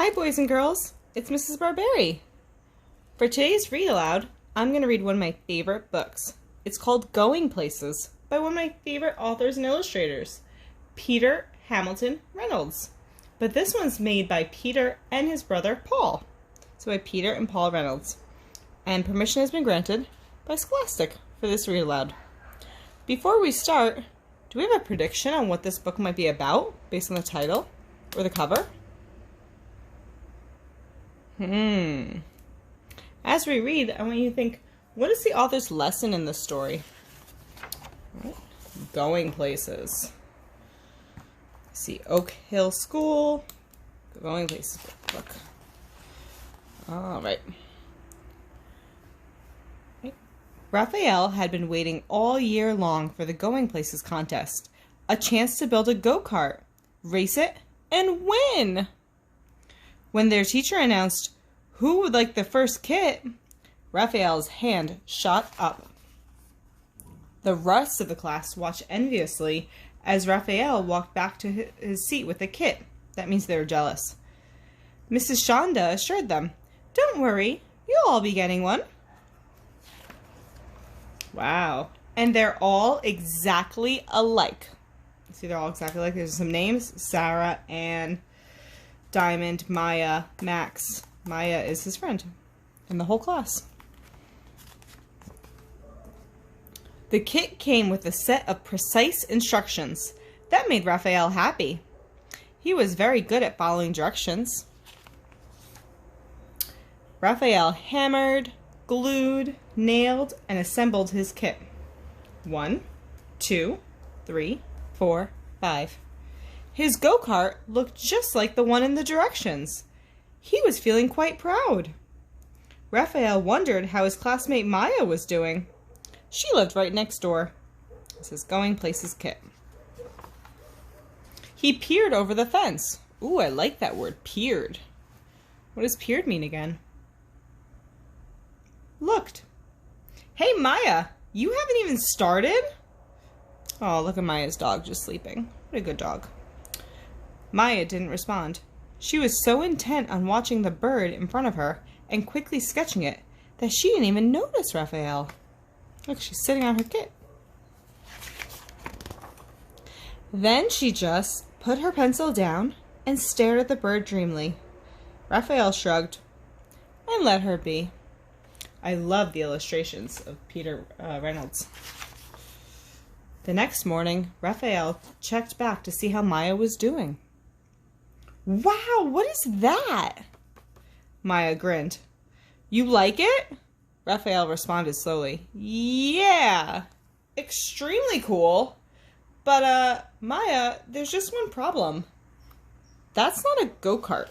Hi boys and girls, it's Mrs. Barberry. For today's read aloud, I'm going to read one of my favorite books. It's called Going Places by one of my favorite authors and illustrators, Peter Hamilton Reynolds. But this one's made by Peter and his brother Paul. So by Peter and Paul Reynolds. And permission has been granted by Scholastic for this read aloud. Before we start, do we have a prediction on what this book might be about based on the title or the cover? As we read, I want you to think, what is the author's lesson in this story? Going places. See, Oak Hill School. Going places book. All right. Rafael had been waiting all year long for the Going Places contest, a chance to build a go-kart, race it, and win. When their teacher announced who would like the first kit, Rafael's hand shot up. The rest of the class watched enviously as Rafael walked back to his seat with the kit. That means they were jealous. Mrs. Shonda assured them, "Don't worry, you'll all be getting one." Wow. And they're all exactly alike. See, they're all exactly alike. There's some names: Sarah, Ann, Diamond, Maya, Max. Maya is his friend. And the whole class. The kit came with a set of precise instructions. That made Rafael happy. He was very good at following directions. Rafael hammered, glued, nailed, and assembled his kit. 1, 2, 3, 4, 5. His go-kart looked just like the one in the directions. He was feeling quite proud. Rafael wondered how his classmate Maya was doing. She lived right next door. This is Going Places kit. He peered over the fence. Ooh, I like that word, peered. What does peered mean again? Looked. Hey, Maya, you haven't even started? Oh, look at Maya's dog just sleeping. What a good dog. Maya didn't respond. She was so intent on watching the bird in front of her and quickly sketching it that she didn't even notice Rafael. Look, she's sitting on her kit. Then she just put her pencil down and stared at the bird dreamily. Rafael shrugged and let her be. I love the illustrations of Peter Reynolds. The next morning, Rafael checked back to see how Maya was doing. Wow, what is that? Maya grinned. You like it? Rafael responded slowly. Yeah, extremely cool. But, Maya, there's just one problem. That's not a go-kart.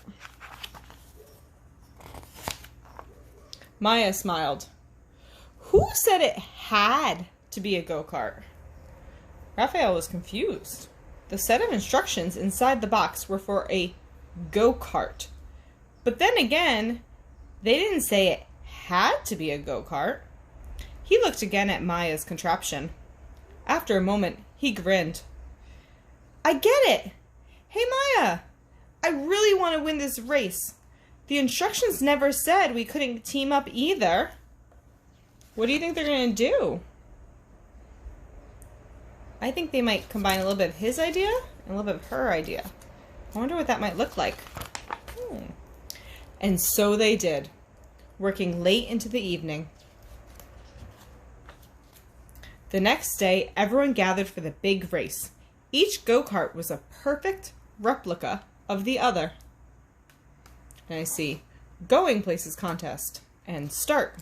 Maya smiled. Who said it had to be a go-kart? Rafael was confused. The set of instructions inside the box were for a go-kart. But then again, they didn't say it had to be a go-kart. He looked again at Maya's contraption. After a moment, he grinned. I get it! Hey Maya, I really want to win this race. The instructions never said we couldn't team up either. What do you think they're going to do? I think they might combine a little bit of his idea and a little bit of her idea. I wonder what that might look like. And so they did, working late into the evening. The next day, everyone gathered for the big race. Each go-kart was a perfect replica of the other. And I see Going Places contest and start.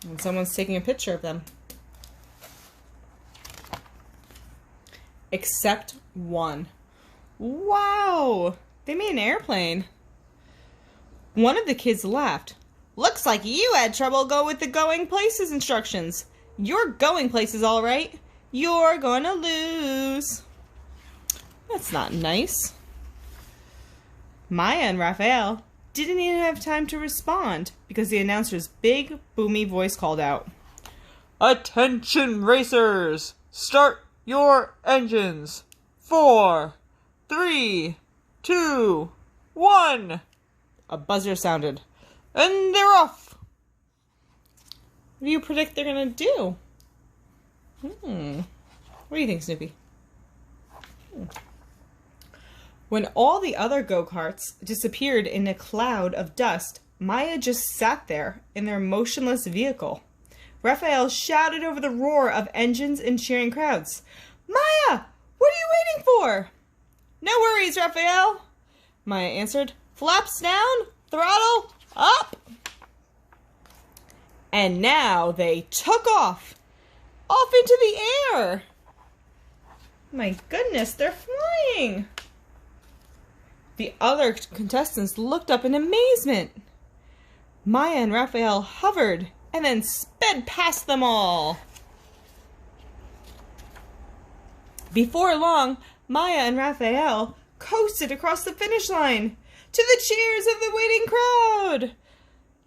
And someone's taking a picture of them. Except one. Wow! They made an airplane. One of the kids laughed. Looks like you had trouble with the Going Places instructions. You're going places, all right. You're gonna lose. That's not nice. Maya and Rafael didn't even have time to respond because the announcer's big, boomy voice called out. Attention racers! Start your engines! 4, 3, 2, 1. A buzzer sounded. And they're off. What do you predict they're going to do? What do you think, Snoopy? When all the other go-karts disappeared in a cloud of dust, Maya just sat there in their motionless vehicle. Rafael shouted over the roar of engines and cheering crowds. Maya, what are you waiting for? No worries, Rafael, Maya answered. Flaps down, throttle up. And now they took off into the air. My goodness, they're flying. The other contestants looked up in amazement. Maya and Rafael hovered and then sped past them all. Before long, Maya and Rafael coasted across the finish line to the cheers of the waiting crowd.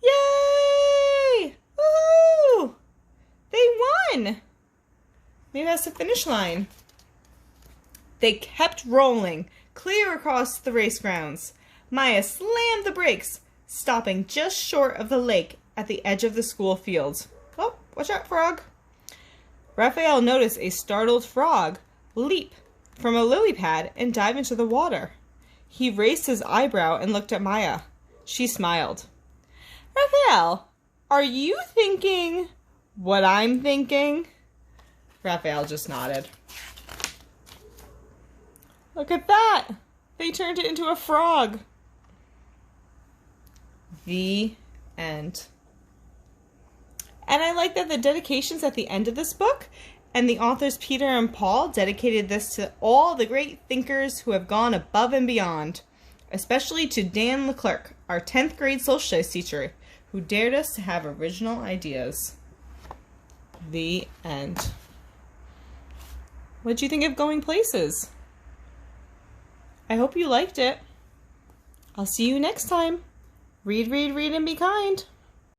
Yay! Woohoo! They won! Maybe that's the finish line. They kept rolling clear across the race grounds. Maya slammed the brakes, stopping just short of the lake at the edge of the school field. Oh, watch out, frog. Rafael noticed a startled frog leap from a lily pad and dive into the water. He raised his eyebrow and looked at Maya. She smiled. Rafael, are you thinking what I'm thinking? Rafael just nodded. Look at that! They turned it into a frog. The end. And I like that the dedication's at the end of this book, and the authors Peter and Paul dedicated this to all the great thinkers who have gone above and beyond, especially to Dan Leclerc, our 10th grade social studies teacher, who dared us to have original ideas. The end. What did you think of Going Places? I hope you liked it. I'll see you next time. Read, read, read, and be kind.